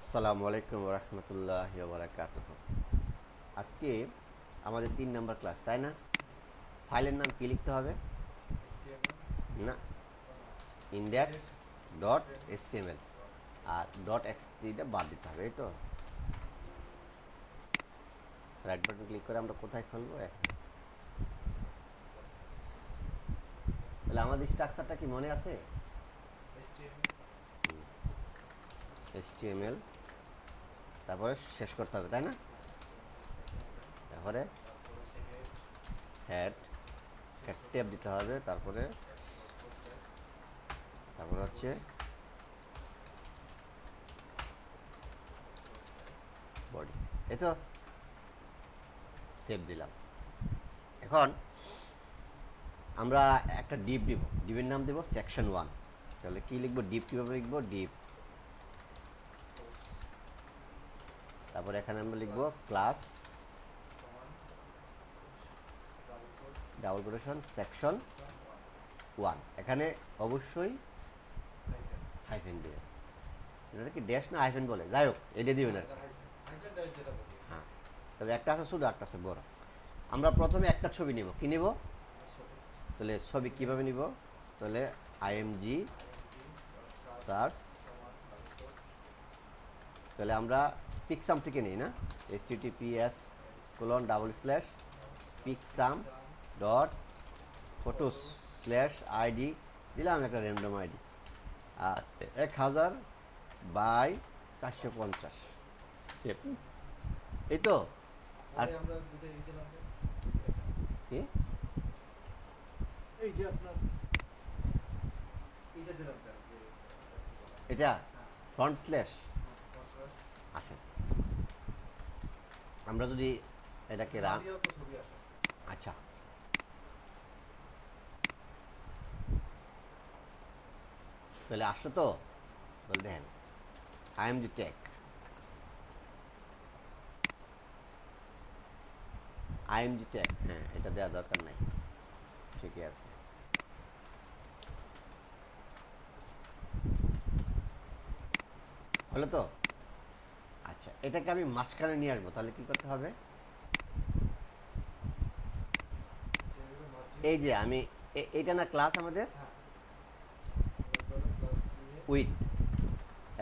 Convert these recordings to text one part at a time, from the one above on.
আসসালামু আলাইকুম রহমতুল্লাহ বারাকাতুহ। আজকে আমাদের 3 নম্বর ক্লাস, তাই না? ফাইলের নাম কি লিখতে হবে? না, ইন্ডেক্স ডট এসটিএমএল আর ডট এক্সটিটা বাদ দিতে হবে, এই তো। রাইট বাটন ক্লিক করে আমরা কোথায় খুলবো? তাহলে আমাদের স্ট্রাকচারটা কি মনে আছে? এসটিএমএল, তারপরে শেষ করতে হবে, তাই না? তারপরে হেড ট্যাব দিতে হবে, তারপরে তারপরে হচ্ছে বডি, এই তো। সেভ দিলাম। এখন আমরা একটা ডিপ দিব, ডিপের নাম দেব সেকশন 1। তাহলে কি লিখবো? ডিপ কীভাবে লিখবো? ডিপ, তারপরে এখানে আমরা লিখবো ক্লাস ডাবল কোটেশন সেকশন 1। এখানে অবশ্যই হাইফেন দিয়ে, এটা কি ড্যাশ না হাইফেন বলে, যাই হোক এটা দিবেন আর কি। হ্যাঁ, তবে একটা আছে শুধু, একটা আছে বড়। আমরা প্রথমে একটা ছবি নিব। কি নিব? তাহলে ছবি কিভাবে নিব? তাহলে আইএমজি সার্চ, তাহলে আমরা পিকসাম থেকে নিই না, https://pixam dot photos slash ID দিলাম, একটা র্যান্ডম আইডি, আর 1000/450 সেভ, এই তো। আর কি এই যে আপনার এইটা দিলাম কেন যে এটা ফ্রন্ট স্ল্যাশ কনসার্ট আসে। আমরা যদি এটাকে রান, দিয়েও তো ছবি আসে। আচ্ছা, তাহলে আসলো তো। তাহলে দেখেন আইএমজি ট্যাগ, আইএমজি ট্যাগ, হ্যাঁ এটা দেওয়া দরকার নাই, ঠিকই আছে। হলো তো। আচ্ছা, এটাকে আমি মাঝখানে নিয়ে আসবো, তাহলে কি করতে হবে? যেগুলো মার্জিন এই যে আমি এইটা না ক্লাস আমাদের, হ্যাঁ এবারে প্লাস দিয়ে উইথ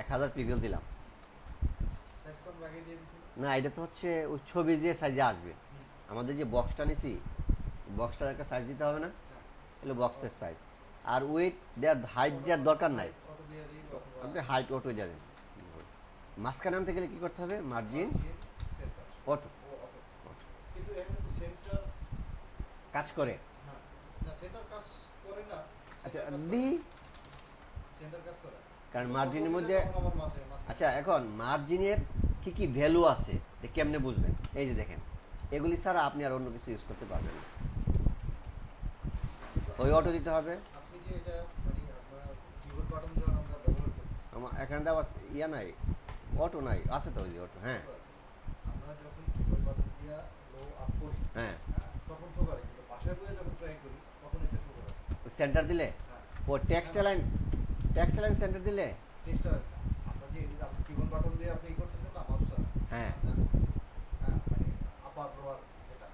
1000 পিক্সেল দিলাম। সাইজ কোন আগে দিয়ে দিছিল। না, এটা তো হচ্ছে ওই ছবি যে সাইজে আসবে। আমাদের যে বক্সটা নিছি, বক্সটার একটা সাইজ দিতে হবে না? হ্যাঁ এগুলো বক্সের সাইজ। আর উইথ দেওয়ার হাইট দেওয়ার দরকার নাই, অটো দিয়ে দিই অথবা আপনি হাইট অটো দিয়ে দেন। মাঝখানে আনতে গেলে কী করতে হবে? মার্জিন সেন্টার অটো, ও অটো। কিন্তু এখানে তো সেন্টার কাজ করে। হ্যাঁ না সেন্টার কাজ করে না। আচ্ছা সেন্টার কাজ করে। দি, সেন্টার কাজ করে কারণ কিন্তু মার্জিনের অটো দিলে মধ্যে, তখন আবার মাঝে আচ্ছা এখন মার্জিনের কী কী ভ্যালু আছে কেমনে বুঝবেন? এই যে দেখেন, এগুলি ছাড়া আপনি আর অন্য কিছু ইউজ করতে পারবেন না। কিন্তু ওই অটো দিতে হবে। আপনি যে এটা মানে আপনার কিবোর্ড বাটন যখন আমরা ব্যবহার করি আমার এখানে তো আবার ইয়া নাই, অটো নাই, আছে তো ওই যে অটো, হ্যাঁ অটো আছে আমরা যখন কিবোর্ড বাটন দিয়া লো আপ করি হ্যাঁ। তখন শো করে কিন্তু বাসায় বসে যখন ট্রাই করি তখন এটা শো করে সেন্টার দিলে, হ্যাঁ ও text line, text line centre দিলে, টেক্সচার আপনার যে আপনি কিবোর্ড বাটন দিয়ে আপনি ই করতেছেন না মাউস দ্বারা হ্যাঁ হ্যাঁ মানে আপার লোয়ার যেটা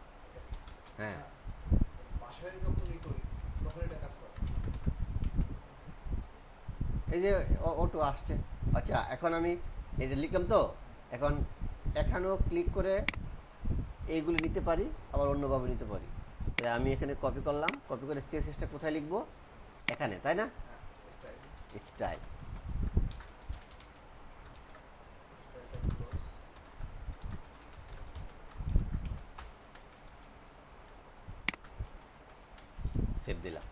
হ্যাঁ। হ্যাঁ বাসায় যখন ই করি তখন এটা কাজ করে। এই যে অটো আসছে। আচ্ছা এখন আমি এটা লিখলাম তো, এখন এখানেও ক্লিক করে এইগুলি নিতে পারি, আবার অন্যভাবে নিতে পারি। তাই আমি এখানে কপি করলাম, কপি করে সিএসএসটা কোথায় লিখবো? এখানে, তাই না? হ্যাঁ স্টাইল স্টাইল, স্টাইলটা ক্লোজ সেভ দিলাম,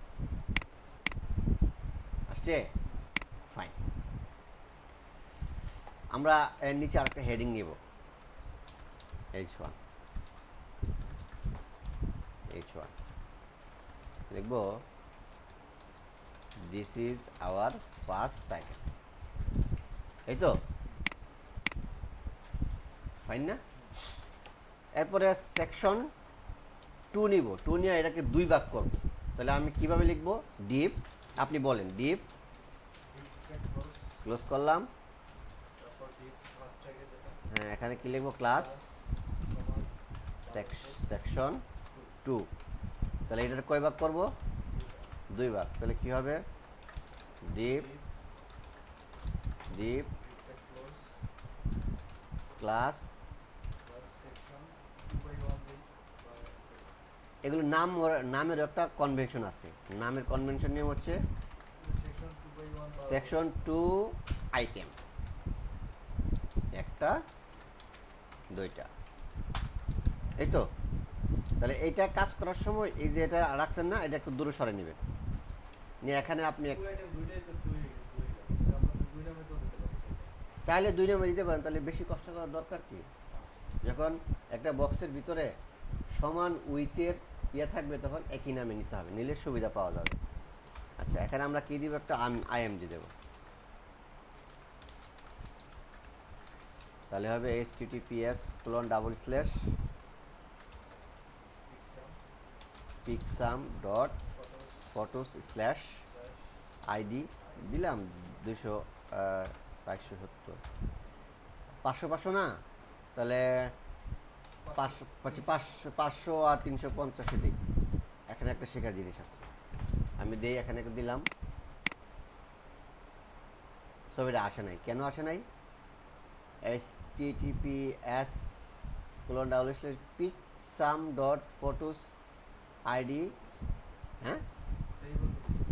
আসছে, ফাইন। আমরা এর নিচে আরেকটা হেডিং নিব, H1, H1 লিখব this is our first packet, এই তো, ফাইন না? এরপরে সেকশন 2 নিব, 2 নিয়ে এটাকে 2 ভাগ করব। তাহলে আমি কিভাবে লিখব? ডিপ, আপনি বলেন ডিপ, ডিপ ক্লোজ ক্লোজ করলাম, তারপর ডিপ ফার্স্ট এখানে কি লিখবো, ক্লাস সমান সেকশন 2। তাহলে এটার কয় ভাগ করব, 2 ভাগ। তাহলে কি হবে, deep deep close class. Plus section 2/1 দিই বা এগুলো নামের একটা কনভেনশন আছে। নামের কনভেনশন নিয়ম হচ্ছে সেকশন 2/1 বা সেকশন 2 আইটেম, একটা দুইটা, এই তো। তাহলে এইটা কাজ করার সময় এই যে এটা রাখছেন না, এটা একটু দূরে সরে নেবেন, নিয়ে এখানে আপনি 2 আইটেম দুইটাই তো 2 গেল, আমরা তো 2 নামে তো দিতে পারি। চাইলে 2 নামে দিতে পারেন, তাহলে বেশি কষ্ট করার দরকার কি। যখন একটা বক্সের ভিতরে সমান উইথের ইয়ে থাকবে তখন একই নামে নিতে হবে, নিলে সুবিধা পাওয়া যাবে। আচ্ছা, এখানে আমরা কি দিব, একটা আইএমজি দেব। তাহলে হবে https://pixam.photos/id দিলাম 470, 500 না, তাহলে 500 আর 350 দিই। এখানে একটা শেখার জিনিস আছে, আমি দিই, এখানে একটা দিলাম। ছবিটা আসে নাই, কেন আসে নাই, https://pixam.photos/id। হ্যাঁ, সেই বলতে দিছি।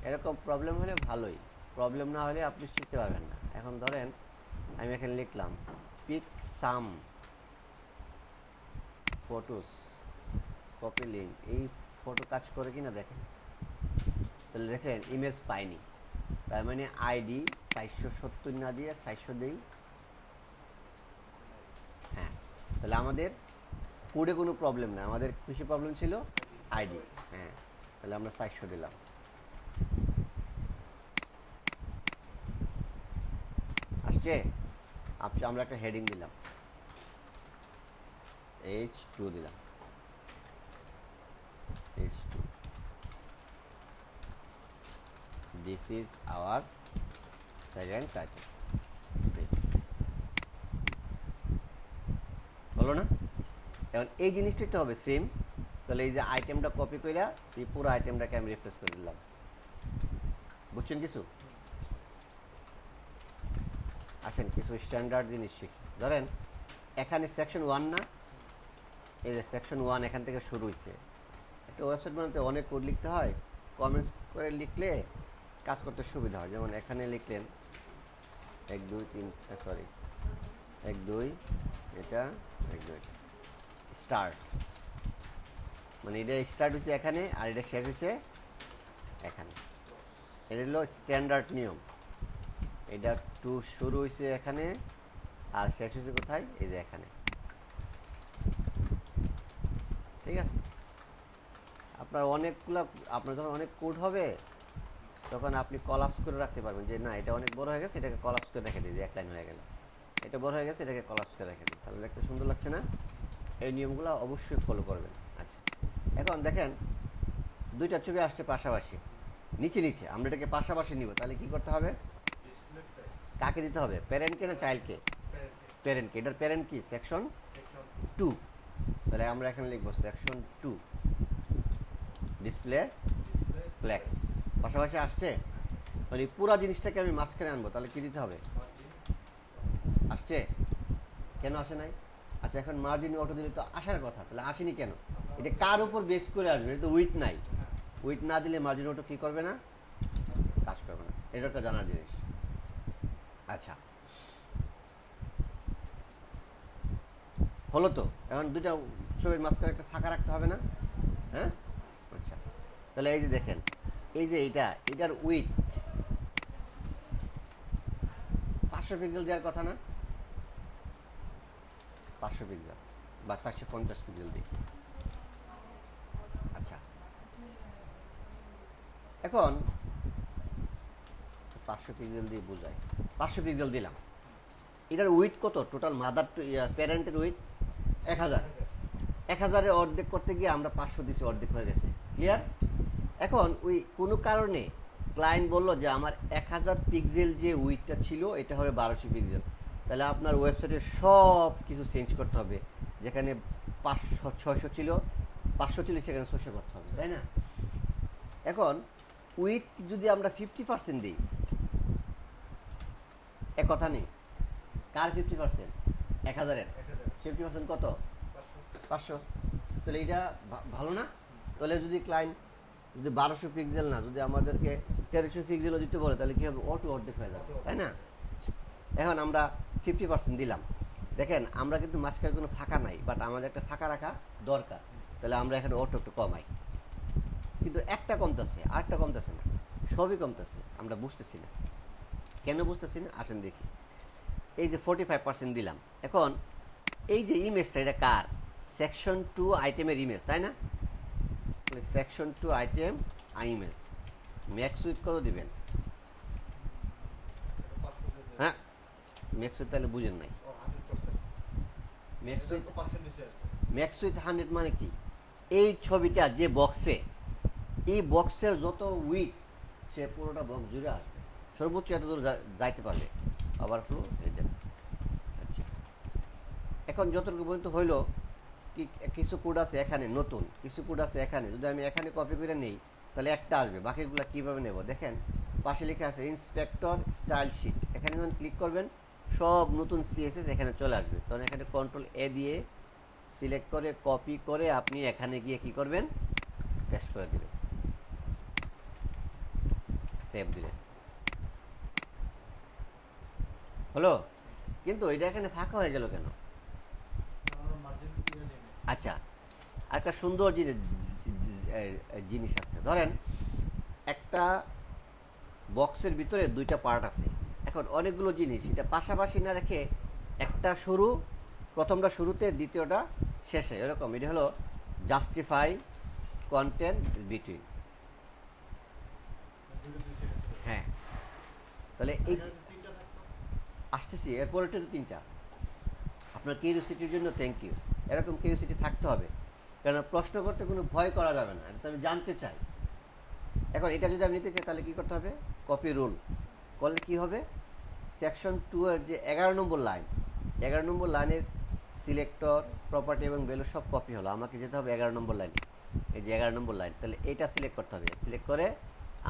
এরকম প্রবলেম হলে ভালোই, প্রবলেম না হলে আপনি শিখতে পারবেন না। এখন ধরেন আমি এখানে লিখলাম পিকসাম ফটোস কপি লিঙ্ক, এই ফটো কাজ করে কিনা দেখেন। তাহলে দেখেন ইমেজ পাইনি, তার মানে আইডি 470 না দিয়ে 400 দিই। হ্যাঁ, তাহলে আমাদের কোডে কোনো প্রবলেম না, আমাদের কিছু প্রবলেম ছিল আইডি। হ্যাঁ, তাহলে আমরা 400 দিলাম। আসছে, আমরা একটা হেডিং দিলাম, H2 দিলাম, H2, this is our second title। হলো না? এখন এই জিনিসটাই তো হবে সেম। তাহলে এই যে আইটেমটা কপি কইরা এই পুরো আইটেমটাকে আমি রিপ্লেস করে দিলাম। বুঝছেন কিছু? আসেন কিছু স্ট্যান্ডার্ড জিনিস শিখি। ধরেন এখানে সেকশন 1 না, এই যে সেকশন 1 এখান থেকে শুরু হয়েছে। একটা ওয়েবসাইট বানাতে অনেক কোড লিখতে হয়, কমেন্টস করে লিখলে কাজ করতে সুবিধা হয়। যেমন এখানে লিখলেন 1 2 3, সরি 1 2, এটা 1 2, স্টার্ট, মানে এটা স্টার্ট হচ্ছে এখানে আর এটা শেষ হচ্ছে এখানে। এটা হলো স্ট্যান্ডার্ড নিয়ম। এটা টু শুরু হয়েছে এখানে আর শেষ হয়েছে কোথায়, এই যে এখানে। ঠিক আছে, আপনার যখন অনেক কোড হবে তখন আপনি কলাপস করে রাখতে পারবেন, যে না এটা অনেক বড় হয়ে গেছে, এটাকে কলাপস করে রেখে দিই, এক লাইন হয়ে গেল। এটা বড় হয়ে গেছে, এটাকে কলাপস করে রেখে দিই, তাহলে দেখতে সুন্দর লাগছে না? এই নিয়মগুলো অবশ্যই ফলো করবেন। আচ্ছা, এখন দেখেন দুইটা ছবি আসছে পাশাপাশি, নিচে নিচে, আমরা এটাকে পাশাপাশি নিব, তাহলে কি করতে হবে, ডিসপ্লে টাইপ কাকে দিতে হবে, প্যারেন্টকে না চাইল্ডকে? প্যারেন্টকে। এটার প্যারেন্ট কি, সেকশন সেকশন 2। তাহলে আমরা এখানে লিখব সেকশন 2 ডিসপ্লে ডিসপ্লে ফ্লেক্স। পাশাপাশি আসছে, মানে পুরো জিনিসটাকে আমি মাঝখানে আনবো, তাহলে কি দিতে হবে, আসছে? কেন আসে নাই? আচ্ছা, এখন মার্জিন অটো দিলে তো আসার কথা, তাহলে আসেনি কেন? এটা কার উপর বেস করে আসবে? এটা তো উইথ নাই, উইথ না দিলে মার্জিন অটো কি করবে না, কাজ করবে না। এটা একটা জানার জিনিস। আচ্ছা, হলো তো। এখন দুইটা ছবির মাঝখানে একটা ফাঁকা রাখতে হবে না? হ্যাঁ, আচ্ছা। তাহলে এই যে দেখেন, এই যে এটার উইথ 500 পিক্সেল দেওয়ার কথা না, 500 পিক্সেল বা 450 পিক্সেল দিই। আচ্ছা, এখন 500 পিক্সেল দিয়ে বোঝাই, 500 পিক্সেল দিলাম। এটার উইথ কত, টোটাল মাদার প্যারেন্টের উইথ 1000। 1000-এর অর্ধেক করতে গিয়ে আমরা 500 দিছি, অর্ধেক হয়ে গেছে। ক্লিয়ার? এখন ওই কোনো কারণে ক্লায়েন্ট বললো যে আমার 1000 পিক্সেল যে উইডথটা ছিল এটা হবে 1200 পিক্সেল, তাহলে আপনার ওয়েবসাইটের সব কিছু চেঞ্জ করতে হবে। যেখানে 500 600 ছিল, 500 ছিল সেখানে 600 করতে হবে, তাই না? এখন উইথ যদি আমরা 50% দিই, এক কথা নেই, কার 50%? 1000-এর 1000 50% কত? 500 500। তাহলে এটা ভালো না? তাহলে যদি ক্লায়েন্ট যদি 1200 পিক্সেল না, যদি আমাদেরকে 1300 পিক্সেলও দিতে বলে, তাহলে কী হবে? অটো অর্ধেক হয়ে যাবে, তাই না? এখন আমরা 50% দিলাম। দেখেন আমরা কিন্তু মাঝখানে কোনো ফাঁকা নাই, বাট আমাদের একটা ফাঁকা রাখা দরকার। তাহলে আমরা এখানে অটো একটু কমাই, কিন্তু একটা কমতেছে, আরেকটা কমতেছে না, সবই কমতেছে, আমরা বুঝতেছি না। কেন বুঝতেছি না? আসেন দেখি। এই যে 45% দিলাম। এখন এই যে ইমেজটা, এটা কার? সেকশন 2 আইটেমের ইমেজ, তাই না? Section 2 item image. Max with কত দিবেন? 500 দিয়ে দেন। হ্যাঁ, ম্যাক্স উইথ তাহলে বুঝেন নাই। ও 100%। ম্যাক্স এটা উইথ, তো পার্সেন্ট দিছে আর কি। ম্যাক্স উইথ 100 মানে কি? এই ছবিটা যে বক্সে, এই বক্সের যত উইথ, সে পুরোটা বক্স জুড়ে আসবে, সর্বোচ্চ এত দূর যাইতে পারবে। ওভারফ্লো এটা। আচ্ছা, এখন যতটুকু পর্যন্ত হইলো, কি কিছু কোড আছে এখানে নতুন, কিছু কোড আছে এখানে, যদি আমি এখানে কপি করে নেই তাহলে একটা আসবে, বাকিগুলো কীভাবে নেব? দেখেন পাশে লেখা আছে ইন্সপেক্টর স্টাইল শিট। এখানে যখন ক্লিক করবেন সব নতুন সিএসএস এখানে চলে আসবে। তখন এখানে কন্ট্রোল এ দিয়ে সিলেক্ট করে কপি করে আপনি এখানে গিয়ে কি করবেন? পেস্ট করে দেবেন, সেভ দিলেন, হলো। কিন্তু এটা এখানে ফাঁকা হয়ে গেল কেন? আমরা মার্জিন দিয়ে দিই না। আচ্ছা, একটা সুন্দর জিনিস আছে। ধরেন একটা বক্সের ভিতরে দুইটা পার্ট আছে। এখন অনেকগুলো জিনিস এটা পাশাপাশি না রেখে একটা শুরু, প্রথমটা শুরুতে, দ্বিতীয়টা শেষে, এরকম। এটা হলো জাস্টিফাই কন্টেন্ট বিটুইন। দুটো 2 সেকেন্ড। হ্যাঁ, তাহলে এই এখানে তো তিনটা থাকতো। আসতেছি, এরপরেটা তো 3টা। আপনার কিউরিওসিটির জন্য থ্যাংক ইউ। এরকম কিউরিওসিটি থাকতে হবে, কেন প্রশ্ন করতে কোনো ভয় করা যাবে না, এটা তো আমি জানতে চাই। এখন এটা যদি আমি নিতে চাই তাহলে কী করতে হবে? কপি রুল করলে কি হবে? সেকশন 2 এর যে 11 নম্বর লাইন, 11 নম্বর লাইনের সিলেক্টর, প্রপার্টি এবং ভ্যালু সব কপি হলো। আমাকে যেতে হবে 11 নম্বর লাইনে, এই যে 11 নম্বর লাইন, তাহলে এইটা সিলেক্ট করতে হবে। সিলেক্ট করে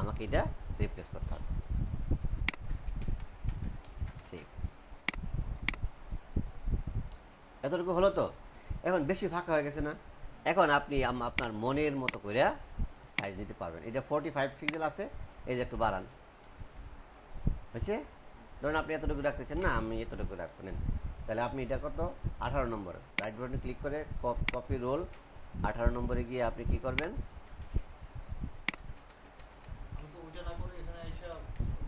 আমাকে এটা রিপ্লেস করতে হবে, সেভ। এতটুকু হলো তো? এখন বেশি ফাঁকা হয়ে গেছে না? এখন আপনি আপনার মনের মতো করে সাইজ দিতে পারবেন। এটা 45 পিক্সেল আছে, এই যে একটু বাড়ান, হয়েছে? ধরুন আপনি এতটুকু রাখতে চান, না আমি এতটুকু রাখবো, নেন। তাহলে আপনি এটা কত? 18 নম্বর, রাইট বাটনে ক্লিক করে কপি রোল, 18 নম্বরে গিয়ে আপনি কি করবেন? আমি তো ওইটা না করে এখানে এসে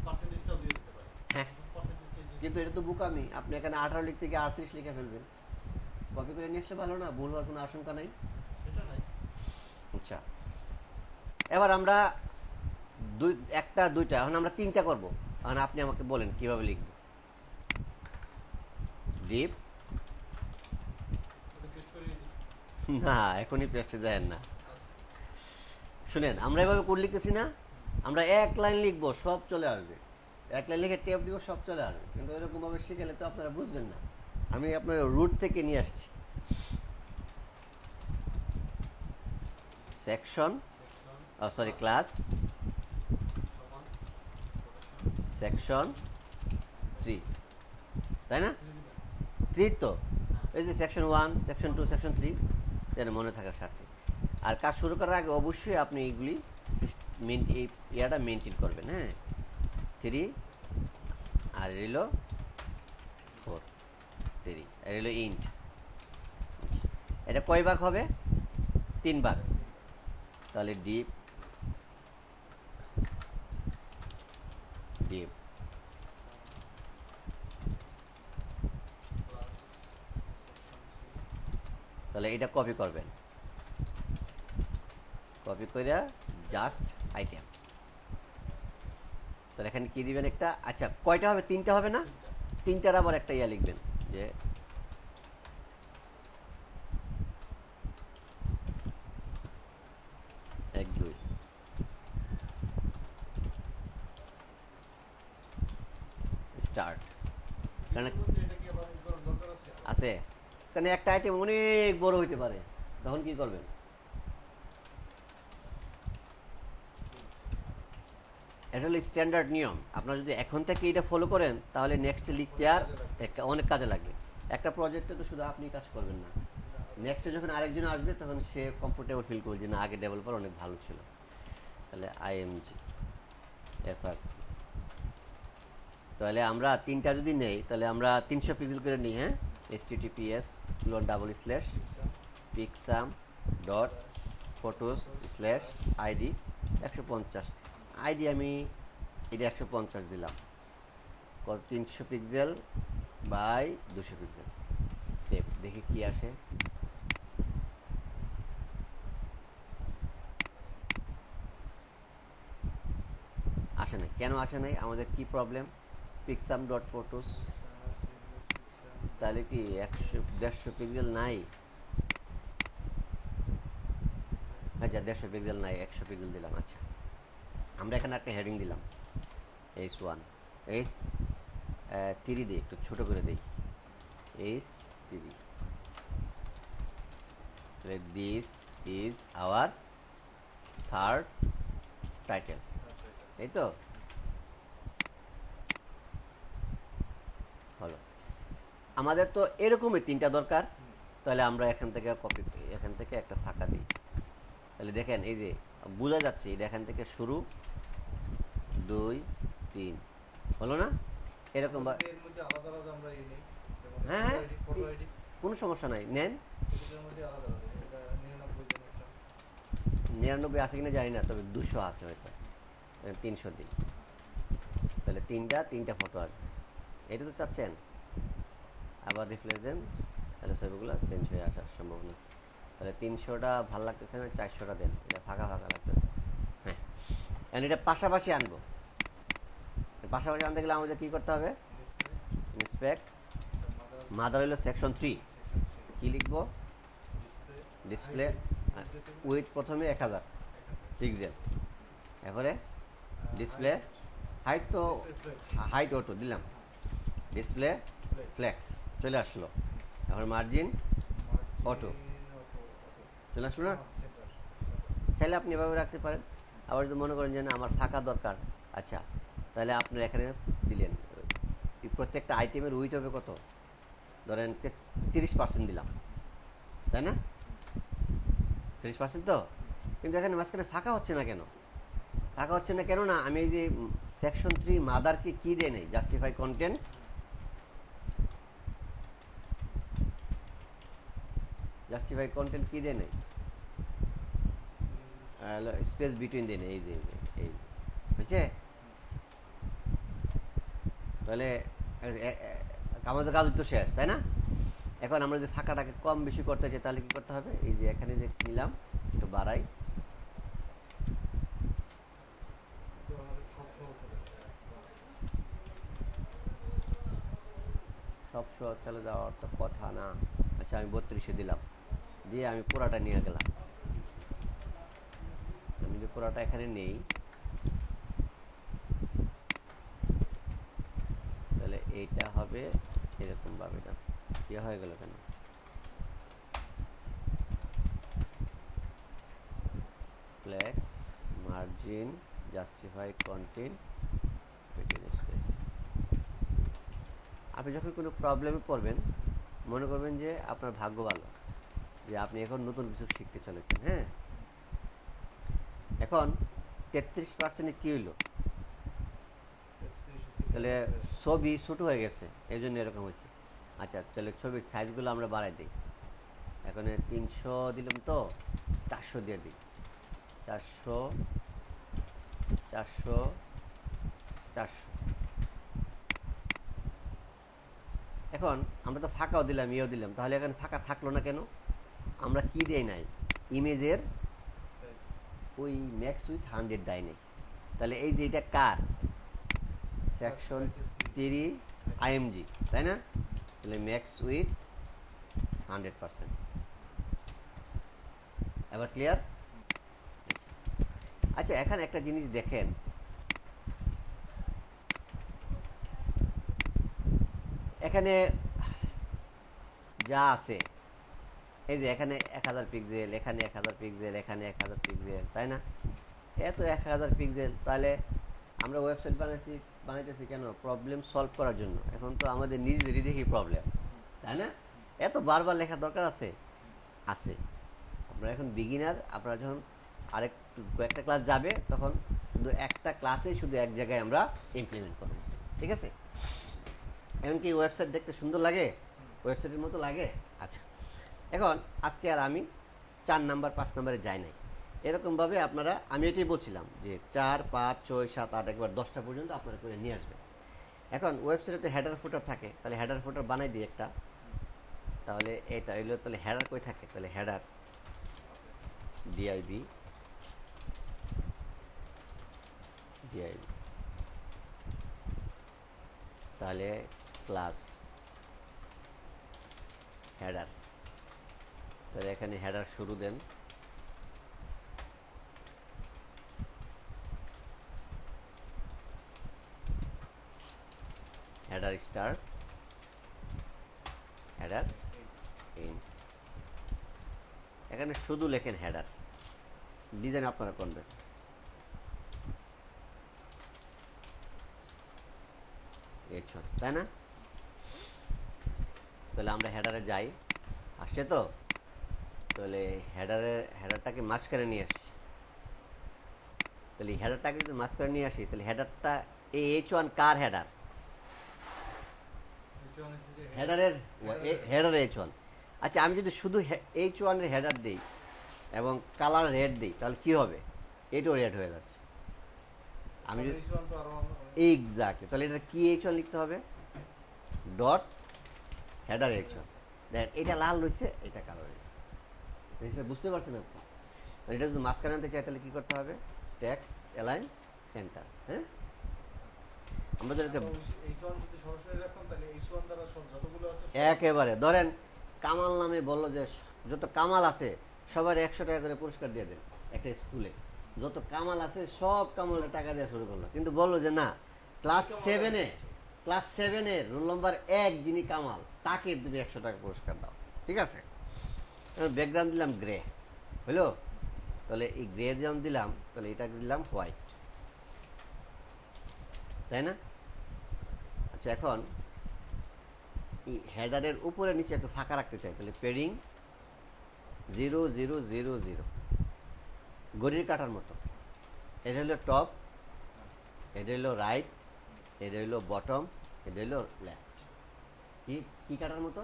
পার্সেন্টেজটাও দিয়ে দিতে পারি। হ্যাঁ, পার্সেন্টেজ চেঞ্জ। কিন্তু এটা তো বোকামি, আপনি এখানে 18 লিখতে গিয়ে 38 লিখে ফেলবেন। কপি করে নিয়ে আসলে ভালো না? ভুল হওয়ার কোনো আশঙ্কা নাই। সেটা নাই। আচ্ছা, এবার আমরা একটা দুইটা, এখন আমরা 3টা করবো। এখন আপনি আমাকে বলেন কিভাবে লিখব। ডিপ, এটা পেস্ট করে দিই। না এখনই পেস্টে যায় না। আচ্ছা। শুনেন, আমরা এভাবে কোড লিখতেছি না, আমরা এক লাইন লিখবো, সব চলে আসবে। এক লাইন লিখে টেপ দিব, সব চলে আসবে। কিন্তু এরকমভাবে শিখেলে তো আপনারা বুঝবেন না। আমি আপনার রুট থেকে নিয়ে আসছি। সেকশন, সেকশন সরি ক্লাস, সমান সেকশন 3, তাই না? 3 3 তো, এই যে সেকশন 1, সেকশন 2, সেকশন 3, যেন মনে থাকার স্বার্থে। আর কাজ শুরু করার আগে অবশ্যই আপনি এইগুলি এই ইয়াটা মেনটেন করবেন। হ্যাঁ, 3 আর রইল 4, 3 আর রইল ইন্ট। এটা কয় ভাগ হবে? 3 ভাগ। তাহলে ডিপ, ডিপ, প্লাস সেকশন 3 তাহলে এটা কপি করবেন, কপি করে জাস্ট আইটেম। তাহলে এখানে কি দিবেন? একটা, আচ্ছা কয়টা হবে? 3টা হবে না? 3টার আবার একটা ইয়া লিখবেন, যে 1 2 স্টার্ট কারণ এর মধ্যে এটা কি আবার ই করার দরকার আছে? আছে, কারণ একটা আইটেম অনেক বড় হইতে পারে, তখন কি করবেন? এটা হলো স্ট্যান্ডার্ড নিয়ম। আপনারা যদি এখন থেকে এটা ফলো করেন তাহলে নেক্সট লিখতে আর অনেক কাজে লাগবে। একটা প্রজেক্টে তো শুধু আপনি কাজ করবেন না, নেক্সটে যখন আরেকজন আসবে তখন সে কমফোর্টেবল ফিল করবে যে না আগে ডেভেলপার অনেক ভালো ছিল। তাহলে আইএমজি এসআরসি, তাহলে আমরা তিনটা যদি নেই তাহলে আমরা 300 পিক্সেল করে নিই। হ্যাঁ, https://pixam.photos/id 150 আইডি আমি এটা 150 দিলাম, কত 300 পিক্সেল বাই 200 পিক্সেল। সেভ, দেখি কি আসে। আসে নাই, কেন আসে নাই? আমাদের কি প্রবলেম? পিক্সাম ডট ফটোস, তাহলে কি 150 পিক্সেল নাই? আচ্ছা 150 পিক্সেল নাই, 100 পিক্সেল দিলাম। আচ্ছা, আমরা এখানে একটা হেডিং দিলাম S1, S3 দিই, একটু ছোট করে দিই, S3। তাহলে this is our third title, এই তো হলো। আমাদের তো এরকমই তিনটা দরকার, তাহলে আমরা এখান থেকে কপি করি, এখান থেকে একটা ফাঁকা দিই। তাহলে দেখেন এই যে বোঝা যাচ্ছে এটা এখান থেকে শুরু, 2 3 হলো না? এরকম বা এর মধ্যে আলাদা আলাদা আমরা এই নেই, যেমন হ্যাঁ হ্যাঁ, ফটো আইডি কোনো সমস্যা নাই, নেন। এটার মধ্যে আলাদা আলাদা, এটা 99 জন একটা 99 আছে কিনা জানি না, তবে 200 আছে হয়তো, 300 দিই। তাহলে তিনটা ফটো আসবে, এটা তো চাচ্ছেন। আবার রিফ্রেশ দেন, তাহলে ছবিগুলো চেঞ্জ হয়ে আসার সম্ভাবনা আছে। তাহলে 300টা ভালো লাগতেছে না, 400টা দেন, এটা ফাঁকা ফাঁকা লাগতেছে। হ্যাঁ, এখন এটা পাশাপাশি আনবো। পাশাপাশি আনতে গেলে আমাদের কী করতে হবে? ইন্সপেক্ট, মাদার হইলো সেকশন 3, কী লিখবো? ডিসপ্লে উইথ প্রথমে 1000 পিক্সেল, এরপরে ডিসপ্লে হাইট, তো হাইট অটো দিলাম, ডিসপ্লে ফ্লেক্স চলে আসলো, এখন মার্জিন অটো চলে আসলো না? চাইলে আপনি এভাবে রাখতে পারেন। আবার যদি মনে করেন যে না আমার ফাঁকা দরকার, আচ্ছা তাহলে আপনার এখানে দিলেন প্রত্যেকটা আইটেমের উইথ হবে কত? ধরেন 30% দিলাম, তাই না? 30% তো, কিন্তু এখানে মাঝখানে ফাঁকা হচ্ছে না কেন? ফাঁকা হচ্ছে না কেন? না আমি এই যে সেকশন 3 মাদারকে কি দিয়ে নেই, জাস্টিফাই কন্টেন্ট, জাস্টিফাই কন্টেন্ট কি দিয়ে নেই, স্পেস বিটুইন দিয়ে নেই, এই যে এই বুঝছে? তাহলে আমাদের কাজ তো শেষ, তাই না? এখন আমরা যদি ফাঁকাটাকে কম বেশি করতে চাই তাহলে কি করতে হবে? এই যে এখানে যে নিলাম একটু বাড়াই, তো আমাদের সব সহজ চলে যায়। সব সহজ চলে যাওয়ার তো কথা না। আচ্ছা আমি 32-এ দিলাম, দিয়ে আমি পুরাটা নিয়ে গেলাম। আমি যদি পুরাটা এখানে নেই তাহলে এইটা হবে এরকমভাবে, না ইয়ে হয়ে গেল কেন? Flex, margin, justify content, space. আপনি যখন কোনো প্রবলেমে পড়বেন মনে করবেন যে আপনার ভাগ্য ভালো যে আপনি এখন নতুন কিছু শিখতে চলেছেন। হ্যাঁ, এখন 33% কী হইলো? তাহলে ছবি ছোটো হয়ে গেছে, এই জন্য এরকম হয়েছে। আচ্ছা তাহলে ছবির সাইজগুলো আমরা বাড়াই দিই, এখন 300 দিলাম তো 400 দিয়ে দিই, 400 400 400। এখন আমরা তো ফাঁকাও দিলাম ইয়েও দিলাম, তাহলে এখানে ফাঁকা থাকলো না কেন? আমরা কি দেই নাই? ইমেজের ওই ম্যাক্স উইথ 100 দেয় নাই। তাহলে এই যে এটা কার? সেকশন 3 আইএমজি, তাই না? তাহলে ম্যাক্স উইথ 100%। এবার ক্লিয়ার? আচ্ছা এখানে একটা জিনিস দেখেন, এখানে যা আছে, এই যে এখানে 1000 পিক্সেল, এখানে 1000 পিক্সেল, এখানে 1000 পিক্সেল, তাই না? এত 1000 পিক্সেল, তাহলে আমরা ওয়েবসাইট বানাইতেছি কেন? প্রবলেম সলভ করার জন্য। এখন তো আমাদের নিজেদেরই দেখি প্রবলেম, তাই না? এত বারবার লেখার দরকার আছে? আছে। আপনারা এখন বিগিনার, আপনারা যখন আরেকটু কয়েকটা ক্লাস যাবে তখন শুধু একটা ক্লাসে শুধু এক জায়গায় আমরা ইমপ্লিমেন্ট করব, ঠিক আছে? এমনকি ওয়েবসাইট দেখতে সুন্দর লাগে, ওয়েবসাইটের মতো লাগে। আচ্ছা, এখন আজকে আর আমি 4 নাম্বার 5 নাম্বারে যাই নাই। এরকমভাবে আপনারা, আমি এটাই বলছিলাম যে 4, 5, 6, 7, 8 একবার 10টা পর্যন্ত আপনারা করে নিয়ে আসবেন। এখন ওয়েবসাইটে তো হেডার ফুটার থাকে, তাহলে হেডার ফুটার বানাই দিই একটা। তাহলে এটা হইলো, তাহলে হেডার কই থাকে? তাহলে হেডার ডিআইবি, তাহলে ক্লাস হেডার, তাহলে এখানে হেডার শুরু দেন, হেডার স্টার্ট, হেডার এন্ড। এখানে শুধু লেখেন হেডার, ডিজাইন আপনারা করবেন। H1, তাই না? তাহলে আমরা হেডারে যাই, আসছে তো? তাহলে হেডারটাকে মাঝখানে নিয়ে আসি। তাহলে হেডারটাকে যদি মাঝখানে নিয়ে আসি, তাহলে হেডারটা, এই H1 কার হেডার? হেডারের H1। আচ্ছা, আমি যদি শুধু H1 এর হেডার দিই এবং কালার রেড দিই, তাহলে কি হবে? এটাও রেড হয়ে যাচ্ছে। আমি যদি এক্স্যাক্টলি, তাহলে এটা কি H1 লিখতে হবে? Dot header H1। দেখ, এটা লাল রয়েছে, এটা কালো রয়েছে, জিনিসটা বুঝতে পারছেন আপনি? এটা যদি মাঝখানে আনতে চাই তাহলে কি করতে হবে? Text align centre. হ্যাঁ, আমরা যদি একেবারে ধরেন কামাল নামে বললো যে যত কামাল আছে সবার 100 টাকা করে পুরস্কার দিয়ে দেন একটা স্কুলে, যত কামাল আছে সব কামালের টাকা দেওয়া শুরু করলো, কিন্তু বললো যে না, ক্লাস 7-এর রোল নম্বর 1 যিনি কামাল, তাকে তুমি 100 টাকা পুরস্কার দাও, ঠিক আছে? ব্যাকগ্রাউন্ড দিলাম গ্রে, হলো? তাহলে এই গ্রে যেমন দিলাম, তাহলে এটাকে দিলাম হোয়াইট, তাই না? আচ্ছা, এখন এই হেডারের উপরে নিচে একটু ফাঁকা রাখতে চাই, তাহলে পেডিং 0 0 0 0, ঘড়ির কাটার মতো। এটা হলো টপ, এটা হলো রাইট, এটা হলো বটম, এটা হলো লেফট। কি কি কাটার মতো?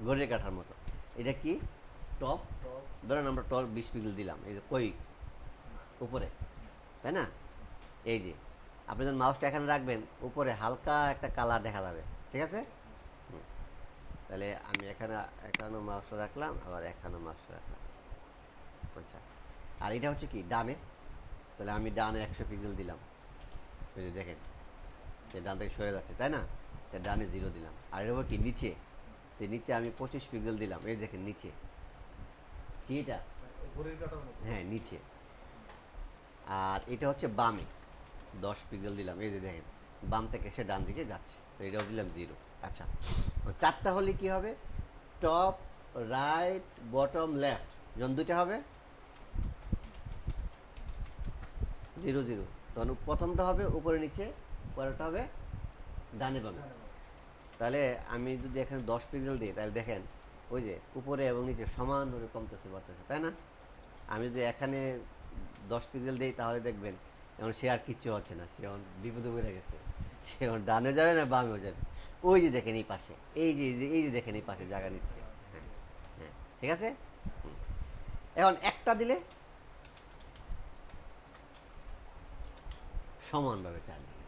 ঘড়ির কাটার মতো। এটা কি? টপ। ধরেন আমরা টপ 20 পিক্সেল দিলাম, এই যে কই উপরে, তাই না? এই যে আপনি যখন মাউসটা এখানে রাখবেন, উপরে হালকা একটা কালার দেখা যাবে, ঠিক আছে? তাহলে আমি এখানেও মাউসটা রাখলাম, আবার এখানেও মাউসটা রাখলাম। আচ্ছা, আর এটা হচ্ছে কি ডানে, তাহলে আমি ডানে 100 পিক্সেল দিলাম, এই যে দেখেন যে ডান থেকে সরে যাচ্ছে, তাই না? ডানে 0 দিলাম। আর এটা কি নিচে, নিচে আমি 25 পিক্সেল দিলাম, এই দেখেন নিচে কি, এটা হ্যাঁ নিচে। আর এটা হচ্ছে বামে 10 পিক্সেল দিলাম, এই যে দেখেন বাম থেকে সে ডান দিকে যাচ্ছে, তো এটাও দিলাম 0। আচ্ছা, 4টা হলে কি হবে? টপ, রাইট, বটম, লেফট, যখন 2টা হবে 0 0, তখন প্রথমটা হবে উপরে নিচে, পরেরটা হবে ডানে বামে। তাহলে আমি যদি এখানে 10 পিক্সেল দিই, তাহলে দেখেন ওই যে উপরে এবং নিচে সমানভাবে কমতেছে বাড়তেছে, তাই না? আমি যদি এখানে 10 পিক্সেল দিই, তাহলে দেখবেন এখন সে আর কিচ্ছু হচ্ছে না, সে এখন বিপদে পড়ে গেছে, সে এখন ডানে যাবে না বামেও যাবে। ওই যে দেখেন এই পাশে, এই যে দেখেন এই পাশে জায়গা নিচ্ছে। হ্যাঁ হ্যাঁ, ঠিক আছে। এখন একটা দিলে সমানভাবে চারদিকে,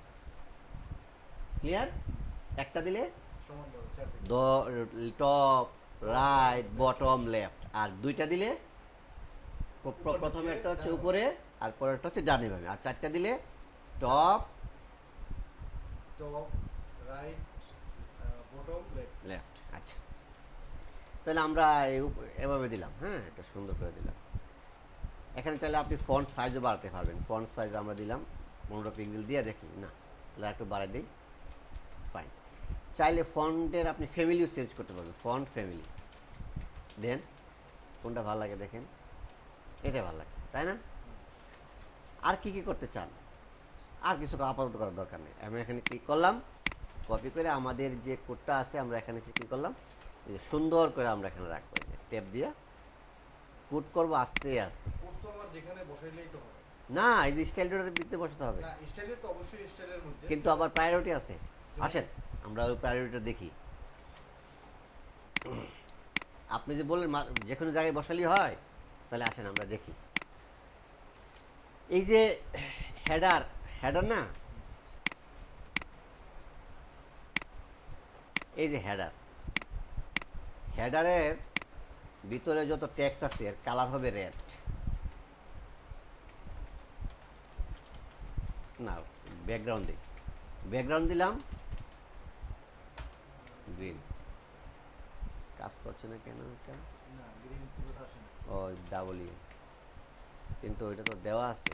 ক্লিয়ার? একটা দিলে টপ, রাইট, বটম, লেফট। আর 2টা দিলে প্রথমে একটা হচ্ছে উপরে, আর পরেরটা হচ্ছে ডানে বামে। আর 4টা দিলে টপ, রাইট, বটম, লেফট। আচ্ছা, তাহলে আমরা এভাবে দিলাম, হ্যাঁ, এটা সুন্দর করে দিলাম। এখানে চাইলে আপনি ফন্ট সাইজও বাড়াতে পারবেন। ফন্ট সাইজ আমরা দিলাম 15 পিক্সেল দিয়ে, দেখি না, তাহলে একটু বাড়াই দিই, ফাইন। চাইলে ফন্টের আপনি ফ্যামিলিও চেঞ্জ করতে পারবেন, ফন্ট ফ্যামিলি দেন কোনটা ভালো লাগে দেখেন, এটা ভালো লাগছে তাই না? আর কি কি করতে চান? আর কিছু আপাতত করার দরকার নেই। আমি এখানে ক্লিক করলাম, কপি করে আমাদের যে কোডটা আছে আমরা এখানে ক্লিক করলাম, এই যে সুন্দর করে আমরা এখানে রাখবো, এই যে ট্যাপ দিয়ে কোড করবো আস্তে আস্তে। কোড তো আমার যেখানে বসাইলেই তো হবে। না, এই যে স্টাইল ডটার ভিতরে বসাতে হবে, না স্টাইলের তো অবশ্যই স্টাইলের মধ্যে, কিন্তু আবার প্রায়োরিটি আছে। আসেন আমরা ওই প্রায়োরিটিটা দেখি। আপনি যে বললেন যে কোনো জায়গায় বসালেই হয়, তাহলে আসেন আমরা দেখি। এই যে হেডার, হেডার না, এই যে হেডার, হেডারের ভিতরে যত টেক্সট আছে এর কালার হবে রেড, না ব্যাকগ্রাউন্ড দিই, ব্যাকগ্রাউন্ড দিলাম গ্রিন। কাজ করছে না কেন এটা? না গ্রিন পুরোটা আসে না। ও ডাবল ই, কিন্তু ওইটা তো দেওয়া আছে।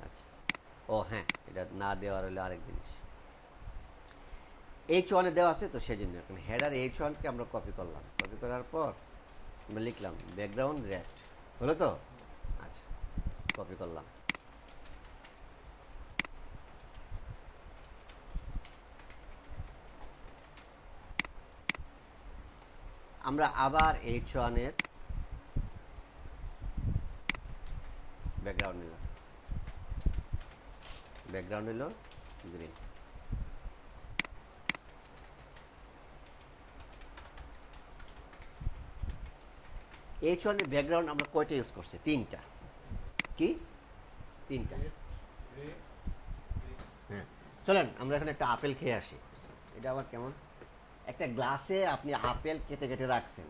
আচ্ছা, ও হ্যাঁ, এটা না দেওয়ার হলে আরেক জিনিস, H1 দেওয়া আছে তো সেই জন্য। এখন হেডার H1কে আমরা কপি করলাম, কপি করার পর আমরা লিখলাম ব্যাকগ্রাউন্ড রেড, হলো তো? আচ্ছা, কপি করলাম। আমরা আবার H1 এর ব্যাকগ্রাউন্ড নিলাম, ব্যাকগ্রাউন্ড হলো গ্রিন। H1 এর ব্যাকগ্রাউন্ড আমরা কয়টা ইউজ করছি? তিনটা। কি? তিনটা। গ্রে হ্যাঁ, চলেন আমরা এখানে একটা আপেল খেয়ে আসি। এটা আবার কেমন? একটা গ্লাসে আপনি আপেল কেটে কেটে রাখছেন,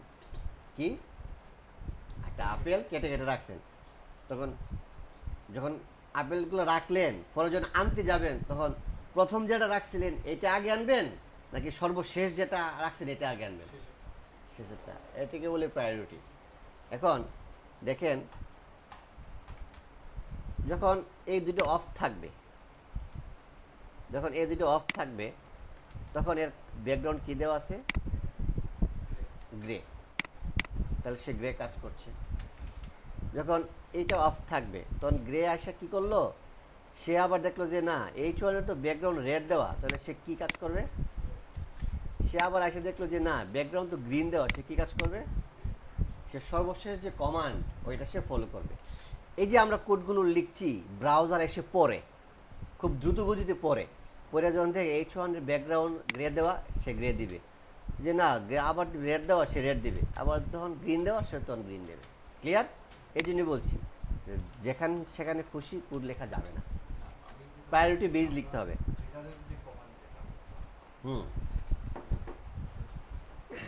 কি একটা আপেল কেটে কেটে রাখছেন, তখন যখন আপেলগুলো রাখলেন পরে যখন আনতে যাবেন তখন প্রথম যেটা রাখছিলেন এটা আগে আনবেন নাকি সর্বশেষ যেটা রাখছেন এটা আগে আনবেন? শেষেরটা। এটাকে বলে প্রায়োরিটি। এখন দেখেন, যখন এই দুটো অফ থাকবে, যখন এই দুটো অফ থাকবে তখন এর ব্যাকগ্রাউন্ড কি দেওয়া আছে? গ্রে, তাহলে সে গ্রে কাজ করছে। যখন এইটা অফ থাকবে তখন গ্রে আসা কি করলো, সে আবার দেখলো যে না H1 এর তো ব্যাকগ্রাউন্ড রেড দেওয়া, তাহলে সে কি কাজ করবে? সে আবার এসে দেখলো যে না ব্যাকগ্রাউন্ড তো গ্রিন দেওয়া, সে কি কাজ করবে? সে সর্বশেষ যে কমান্ড ওইটা সে ফলো করবে। এই যে আমরা কোডগুলো লিখছি ব্রাউজার এসে পড়ে, খুব দ্রুত গতিতে পড়ে, পরে যখন থেকে H1 এর ব্যাকগ্রাউন্ড গ্রে দেওয়া সে গ্রে দিবে, যে না আবার রেড দেওয়া সে রেড দিবে, আবার তখন গ্রিন দেওয়া সে তখন গ্রিন দেবে। ক্লিয়ার? এই জন্য বলছি যেখানে সেখানে খুশি কোড লেখা যাবে না, প্রায়োরিটি বেজ লিখতে হবে। হেডারের যে কমান্ড যেটা, হুম,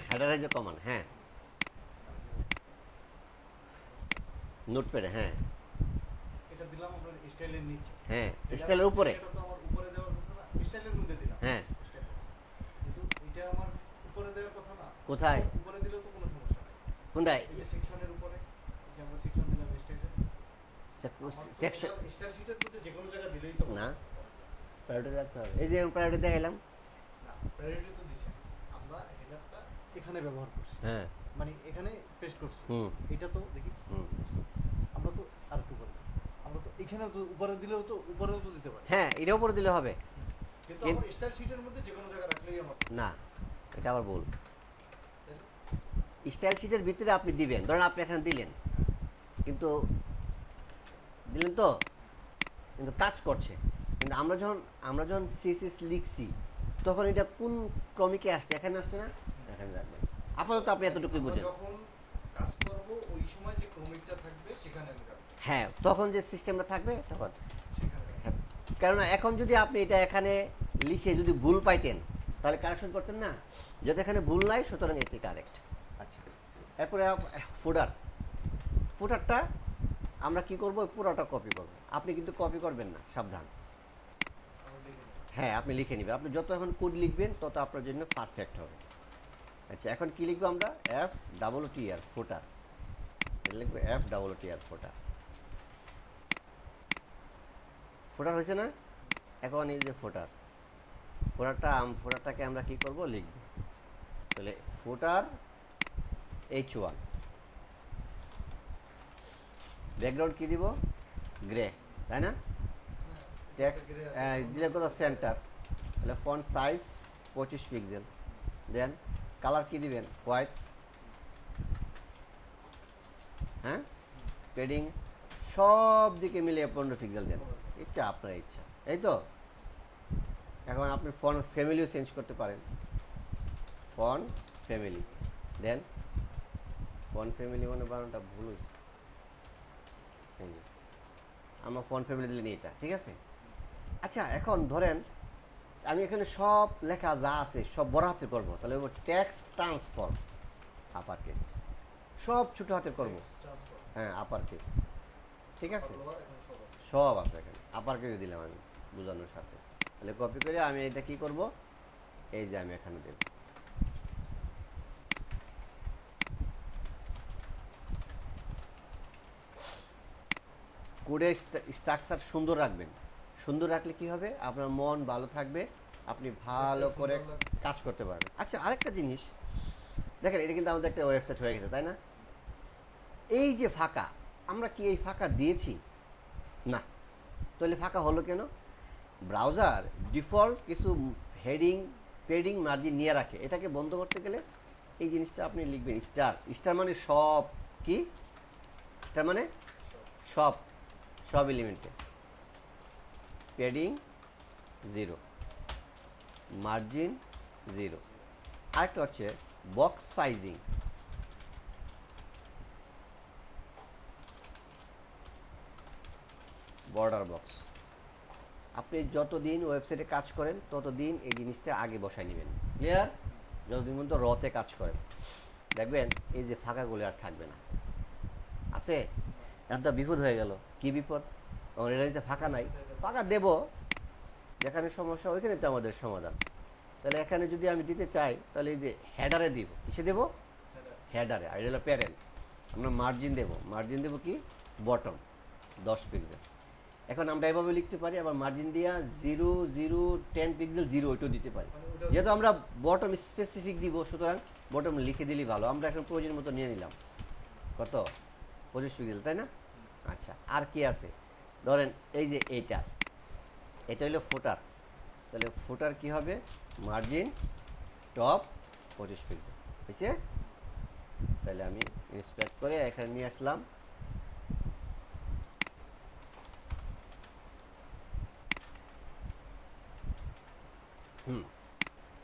হেডারের যে কমান্ড, হ্যাঁ নোটপ্যাডে, হ্যাঁ এটা দিলাম আপনার স্টাইলের নিচে, হ্যাঁ স্টাইলের উপরে, এটা তো আমার উপরে দেওয়ার কথা না, স্টাইলের মধ্যে দিলাম। হ্যাঁ style। কিন্তু এটা আমার উপরে দেওয়ার কথা না। কোথায়? উপরে দিলেও তো কোনো সমস্যা নাই। কোনটায়? এই যে সেকশনের উপরে, এই যে আমরা সেকশন দিলাম স্টাইলের, সেকশন স্টাইল শিটের মধ্যে যে কোনো জায়গা দিলেই তো হবে। না, প্রায়োরিটি রাখতে হবে। এই যে প্রায়োরিটি দেখাইলাম, না প্রায়োরিটি তো দিছি, আমরা হেডারটা এখানে ব্যবহার করছি, হ্যাঁ মানে এখানে পেস্ট করছি। হুম এটা তো দেখি হুম, আমরা তো আর একটু উপরে, আমরা তো এখানেও তো উপরে দিলেও তো উপরেও তো দিতে পারি, হ্যাঁ এটার উপরে দিলে হবে কিন্তু কিন্তু- আমার স্টাইল শিটের মধ্যে যে কোনো জায়গা রাখলেই আমার না, এটা আবার ভুল। তাই না? স্টাইল শিটের ভিতরে আপনি দিবেন, ধরেন আপনি এখানে দিলেন, কিন্তু দিলেন তো, কিন্তু কাজ করছে, কিন্তু আমরা যখন সিএসএস লিখছি তখন এটা কোন ক্রমিকে আসছে? এখানে আসছে না, এখানে রাখবেন। আপাতত আপনি এতটুকুই আমরা বুঝেন। যখন কাজ করব ওই সময় যে ক্রমিকটা থাকবে সেখানে আমি রাখবো, হ্যাঁ, তখন যে সিস্টেমটা থাকবে তখন, সেখানে রাখবো। হ্যাঁ, কেননা এখন যদি আপনি এটা এখানে লিখে যদি ভুল পাইতেন তাহলে কারেকশন করতেন না, যদি এখানে ভুল নাই সুতরাং এটি কারেক্ট। আচ্ছা, এরপরে ফুডার, ফুডারটা আমরা কি করব? পুরোটা কপি করব। আপনি কিন্তু কপি করবেন না, সাবধান। আমরা লিখে নেব। হ্যাঁ, আপনি লিখে নেবেন। আপনি যত এখন কোড লিখবেন তত আপনার জন্য পারফেক্ট হবে। আচ্ছা, এখন কি লিখবো আমরা? FTTR ফুটার, লিখবো FTTR ফুটার। ফুটার হয়েছে না? এখন এই যে ফুটার, ফুটারটাকে আমরা কি করব, লিখব। তাহলে ফুটার H1, ব্যাকগ্রাউন্ড কি দিব, গ্রে, তাই না? টেক্সট দিলে কোথাও সেন্টার, তাহলে ফন্ট সাইজ 25 পিক্সেল, দেন কালার কি দিবেন, হোয়াইট, হ্যাঁ, পেডিং সব দিকে মিলিয়ে 15 পিক্সেল দেন, ইচ্ছা আপনার ইচ্ছা, এই তো। এখন আপনি ফন্ট ফ্যামিলিও চেঞ্জ করতে পারেন, ফন্ট ফ্যামিলি, দেন ফন্ট ফ্যামিলি মানে বানানটা ভুল হয়েছে, আমার ফন্ট ফ্যামিলি দিলেন এটা, ঠিক আছে। আচ্ছা এখন ধরেন আমি এখানে সব লেখা যা আছে সব বড় হাতে করবো, তাহলে টেক্সট ট্রান্সফর্ম আপার কেস, সব ছোট হাতে করবো, ট্রান্সফার হ্যাঁ আপার কেস, ঠিক আছে, লোয়ার এখানে সব আছে। সব আছে এখানে, আপার কেসে দিলাম আমি বোঝানোর সাথে। তাহলে কপি করে আমি এটা কি করব, এই যে আমি এখানে দেব, কোডের স্ট্রাকচার সুন্দর রাখবেন, সুন্দর রাখলে কি হবে, আপনার মন ভালো থাকবে, আপনি ভালো দেখতে করে সুন্দর লাগবে। কাজ করতে পারবেন। আচ্ছা আরেকটা জিনিস দেখেন, এটা কিন্তু আমাদের একটা ওয়েবসাইট হয়ে গেছে, তাই না? এই যে ফাঁকা, আমরা কি এই ফাঁকা দিয়েছি? না। তাহলে ফাঁকা হলো কেন? ব্রাউজার ডিফল্ট কিছু হেডিং পেডিং মার্জিন নিয়ে রাখে, এটাকে বন্ধ করতে গেলে এই জিনিসটা আপনি লিখবেন স্টার, স্টার মানে সব, কি স্টার মানে সব, সব এলিমেন্টে, পেডিং 0, মার্জিন 0, আরেকটা হচ্ছে বক্স সাইজিং, বর্ডার বক্স। আপনি যতদিন ওয়েবসাইটে কাজ করেন ততদিন এই জিনিসটা আগে বসায় নেবেন, ক্লিয়ার? যতদিন পর্যন্ত রতে কাজ করেন দেখবেন এই যে ফাঁকাগুলো আর থাকবে না, আছে? এখন তো বিপদ হয়ে গেল, কি বিপদ, আমার এটা ফাঁকা নাই, ফাঁকা দেব, যেখানে সমস্যা ওইখানে তো আমাদের সমাধান। তাহলে এখানে যদি আমি দিতে চাই তাহলে এই যে হেডারে দিব, কিসে দেব, হেডারে, আর এটা হলো প্যারেন্ট। আমরা মার্জিন দেব, মার্জিন দেব কি, বটম 10 পিক্সেল। এখন আমরা এভাবে লিখতে পারি, আবার মার্জিন দিয়া 0 0 10 পিক্সেল 0 ওইটাও দিতে পারি, মানে ওটা যেহেতু আমরা বটম স্পেসিফিক দিব সুতরাং বটম লিখে দিলেই ভালো। আমরা এখন প্রয়োজন মতো নিয়ে নিলাম, কত, 25 পিক্সেল, তাই না? আচ্ছা আর কি আছে, ধরেন এই যে এটা হলো ফুটার, তাহলে ফুটার কি হবে, মার্জিন টপ 25 পিক্সেল, হয়েছে? তাহলে আমি ইন্সপেক্ট করে এখানে নিয়ে আসলাম,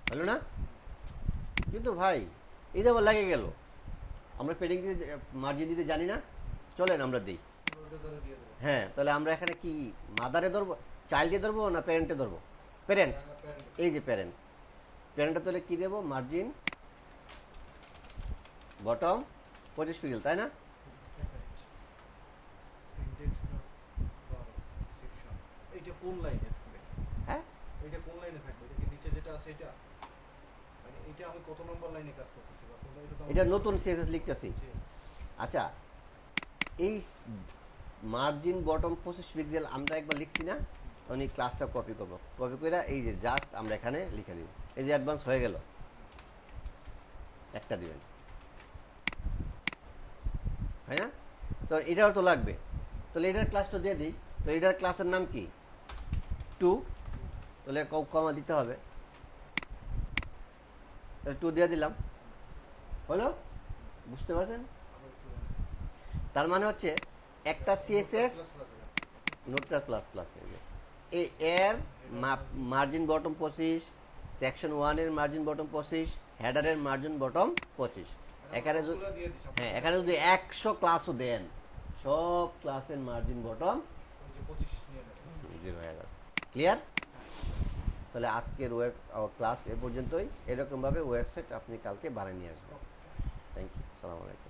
হলো না? কিন্তু ভাই এই আবার লাগে গেল, আমরা পেডিং দিতে মার্জিন দিতে জানি না, চলেন আমরা দিই। ওটা ধরে দিয়ে দেবো। হ্যাঁ তাহলে আমরা এখানে কি মাদারে ধরবো, চাইল্ডে ধরবো না প্যারেন্টে ধরবো, প্যারেন্ট, প্যারেন্ট এই যে প্যারেন্ট, প্যারেন্টে তাহলে কি দেবো, মার্জিন বটম 25 পিক্সেল, তাই না? ইনডেক্স সেকশন এইটা কোন লাইনে থাকবে, হ্যাঁ এইটা কোন লাইনে থাকবে, এটা কি নিচে যেটা আছে এটা, মানে এটা আমি কত নম্বর লাইনে কাজ করতেছি বা কোনটা, এটা তো এটা নতুন সিএসএস লিখতেছি। CSS আচ্ছা এই মার্জিন বটম 25 পিক্সেল আমরা একবার লিখছি না, তখন এই ক্লাসটা কপি করবো, কপি করে এই যে জাস্ট আমরা এখানে লিখে দিব, এই যে অ্যাডভান্স হয়ে গেল, একটা দিবেন, হয় না? তো এটাও তো লাগবে, তাহলে এটার ক্লাসটা দিয়ে দিই, তো এটার ক্লাসের নাম কি, 2, তাহলে কমা দিতে হবে, তাহলে 2 দিয়ে দিলাম, হলো? বুঝতে পারছেন? আবার একটু তার মানে হচ্ছে একটা সিএসএস প্লাস প্লাস আছে। নোটপ্যাড প্লাস প্লাস, এই এর মার্জিন বটম 25, সেকশন 1 এর মার্জিন বটম 25, হেডারের মার্জিন বটম 25, এখানে সবগুলো দিয়ে দিছি আমরা। হ্যাঁ এখানে যদি 100 ক্লাসও দেন সব ক্লাসের মার্জিন বটম ওই যে 25 নিয়ে নেবেন। 0 হয়ে যাবে, ক্লিয়ার? তাহলে আজকের ক্লাস এ পর্যন্তই, এরকমভাবে ওয়েবসাইট আপনি কালকে বানিয়ে নিয়ে আসবেন। থ্যাংক ইউ, আসসালামু আলাইকুম।